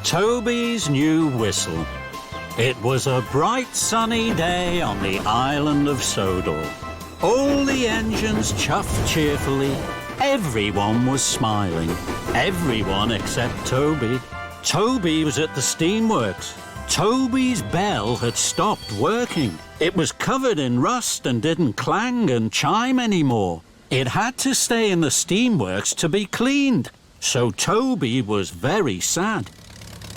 Tobys New Whistle. It was a bright sunny day on the Island of Sodor. All the engines chuffed cheerfully. Everyone was smiling. Everyone except Toby. Toby was at the steamworks. Toby's bell had stopped working. It was covered in rust and didn't clang and chime anymore. It had to stay in the steamworks to be cleaned. So Toby was very sad.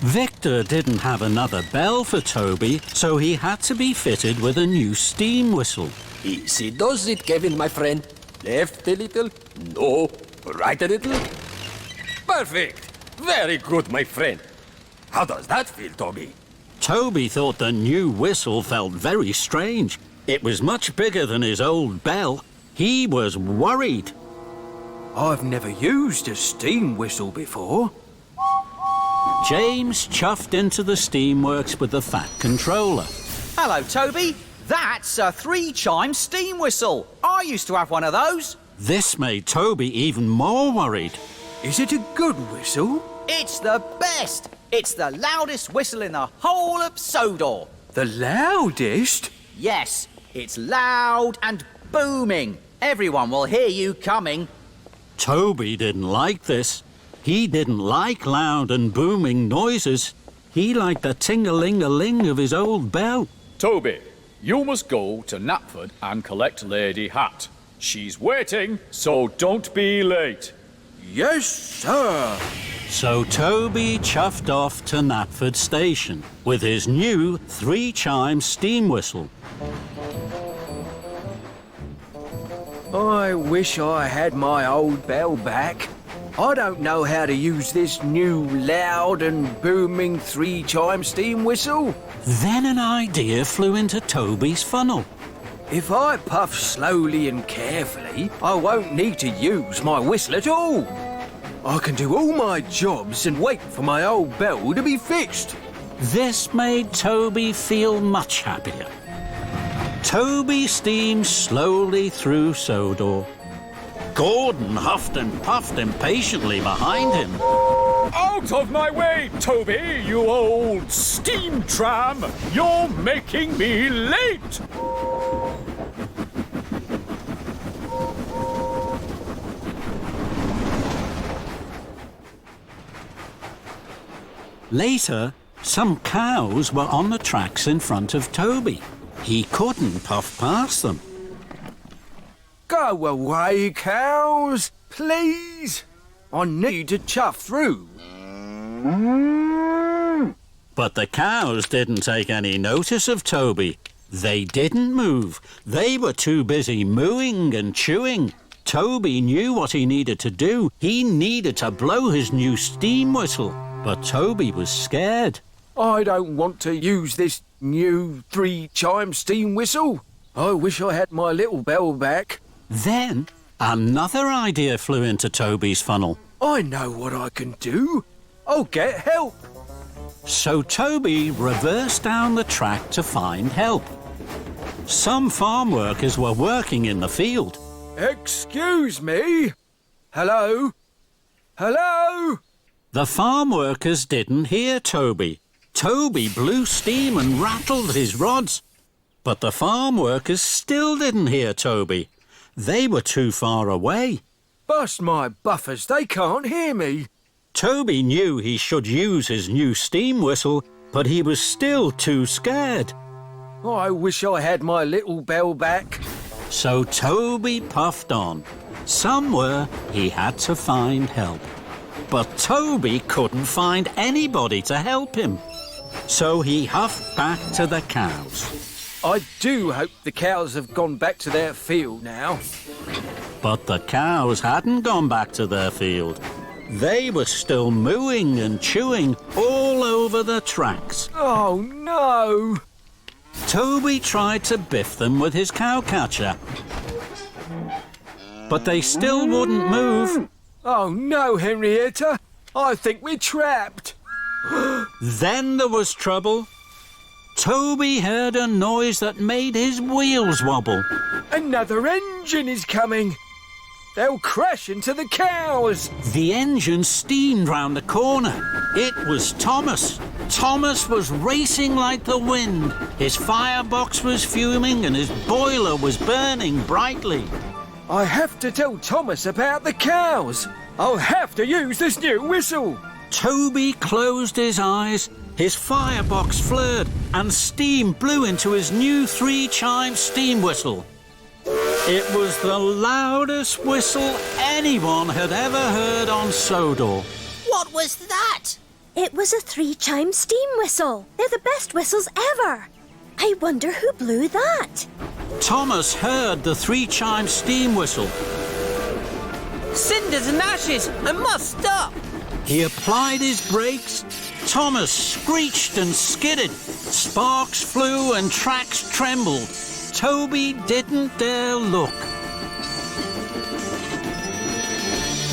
Victor didn't have another bell for Toby, so he had to be fitted with a new steam whistle. Easy does it, Kevin, my friend. Left a little, no, right a little. Perfect! Very good, my friend. How does that feel, Toby? Toby thought the new whistle felt very strange. It was much bigger than his old bell. He was worried. I've never used a steam whistle before. James chuffed into the steamworks with the fat controller. Hello, Toby. That's a 3-chime steam whistle. I used to have one of those. This made Toby even more worried. Is it a good whistle? It's the best. It's the loudest whistle in the whole of Sodor. The loudest? Yes, it's loud and booming. Everyone will hear you coming. Toby didn't like this. He didn't like loud and booming noises. He liked the ting-a-ling-a-ling of his old bell. Toby, you must go to Knapford and collect Lady Hatt. She's waiting, so don't be late. Yes, sir. So Toby chuffed off to Knapford Station with his new 3-chime steam whistle. I wish I had my old bell back. I don't know how to use this new loud and booming 3-chime steam whistle. Then an idea flew into Toby's funnel. If I puff slowly and carefully, I won't need to use my whistle at all. I can do all my jobs and wait for my old bell to be fixed. This made Toby feel much happier. Toby steamed slowly through Sodor. Gordon huffed and puffed impatiently behind him. Out of my way, Toby, you old steam tram! You're making me late! Later, some cows were on the tracks in front of Toby. He couldn't puff past them. Go away, cows, please. I need to chuff through. But the cows didn't take any notice of Toby. They didn't move. They were too busy mooing and chewing. Toby knew what he needed to do. He needed to blow his new steam whistle. But Toby was scared. I don't want to use this new 3-chime steam whistle. I wish I had my little bell back. Then another idea flew into Toby's funnel. I know what I can do. I'll get help. So Toby reversed down the track to find help. Some farm workers were working in the field. Excuse me. Hello? Hello? The farm workers didn't hear Toby. Toby blew steam and rattled his rods. But the farm workers still didn't hear Toby. They were too far away. Bust my buffers, they can't hear me. Toby knew he should use his new steam whistle, but he was still too scared. I wish I had my little bell back. So Toby puffed on. Somewhere he had to find help. But Toby couldn't find anybody to help him. So he huffed back to the cows. I do hope the cows have gone back to their field now. But the cows hadn't gone back to their field. They were still mooing and chewing all over the tracks. Oh, no! Toby tried to biff them with his cow catcher. But they still wouldn't move. Oh, no, Henrietta. I think we're trapped. Then there was trouble. Toby heard a noise that made his wheels wobble. Another engine is coming. They'll crash into the cows. The engine steamed round the corner. It was Thomas. Thomas was racing like the wind. His firebox was fuming and his boiler was burning brightly. I have to tell Thomas about the cows. I'll have to use this new whistle. Toby closed his eyes. His firebox flared and steam blew into his new 3-chime steam whistle. It was the loudest whistle anyone had ever heard on Sodor. What was that? It was a 3-chime steam whistle. They're the best whistles ever. I wonder who blew that. Thomas heard the 3-chime steam whistle. Cinders and ashes! I must stop! He applied his brakes. Thomas screeched and skidded. Sparks flew and tracks trembled. Toby didn't dare look.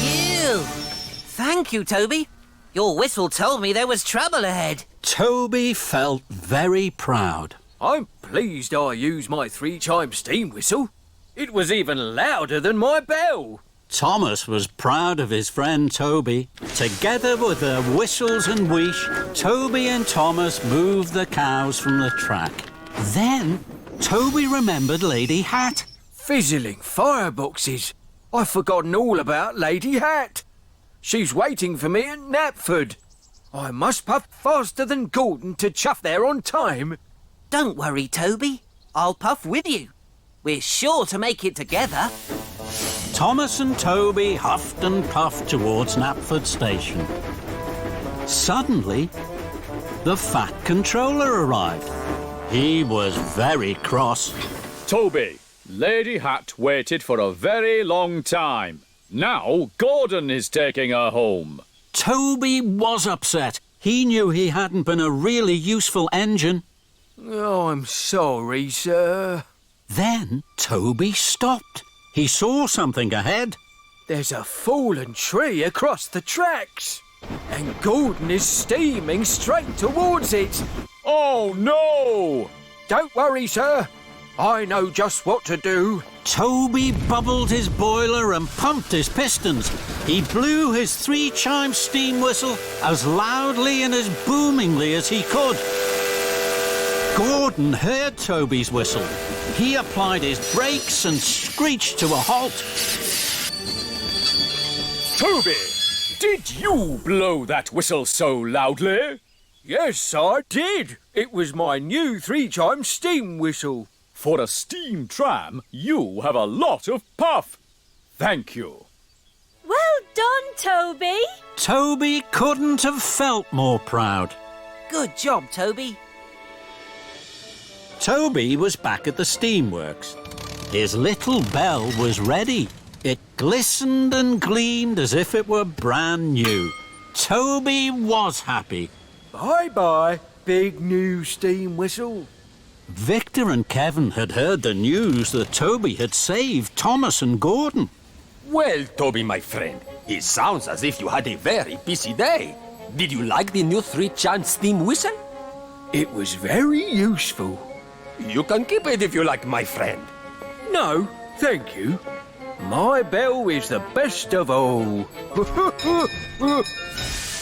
Ew! Thank you, Toby. Your whistle told me there was trouble ahead. Toby felt very proud. I'm pleased I used my 3-chime steam whistle. It was even louder than my bell. Thomas was proud of his friend Toby. Together with their whistles and wheesh, Toby and Thomas moved the cows from the track. Then Toby remembered Lady Hatt. Fizzling fireboxes. I've forgotten all about Lady Hatt. She's waiting for me at Knapford. I must puff faster than Gordon to chuff there on time. Don't worry, Toby. I'll puff with you. We're sure to make it together. Thomas and Toby huffed and puffed towards Knapford Station. Suddenly, the Fat Controller arrived. He was very cross. Toby, Lady Hatt waited for a very long time. Now Gordon is taking her home. Toby was upset. He knew he hadn't been a really useful engine. Oh, I'm sorry, sir. Then Toby stopped. He saw something ahead. There's a fallen tree across the tracks. And Gordon is steaming straight towards it. Oh, no! Don't worry, sir. I know just what to do. Toby bubbled his boiler and pumped his pistons. He blew his 3-chime steam whistle as loudly and as boomingly as he could. Gordon heard Toby's whistle. He applied his brakes and screeched to a halt. Toby, did you blow that whistle so loudly? Yes, I did. It was my new 3-chime steam whistle. For a steam tram, you have a lot of puff. Thank you. Well done, Toby. Toby couldn't have felt more proud. Good job, Toby. Toby was back at the steamworks. His little bell was ready. It glistened and gleamed as if it were brand new. Toby was happy. Bye-bye, big new steam whistle. Victor and Kevin had heard the news that Toby had saved Thomas and Gordon. Well, Toby, my friend, it sounds as if you had a very busy day. Did you like the new 3-chime steam whistle? It was very useful. You can keep it if you like, my friend. No, thank you. My bell is the best of all.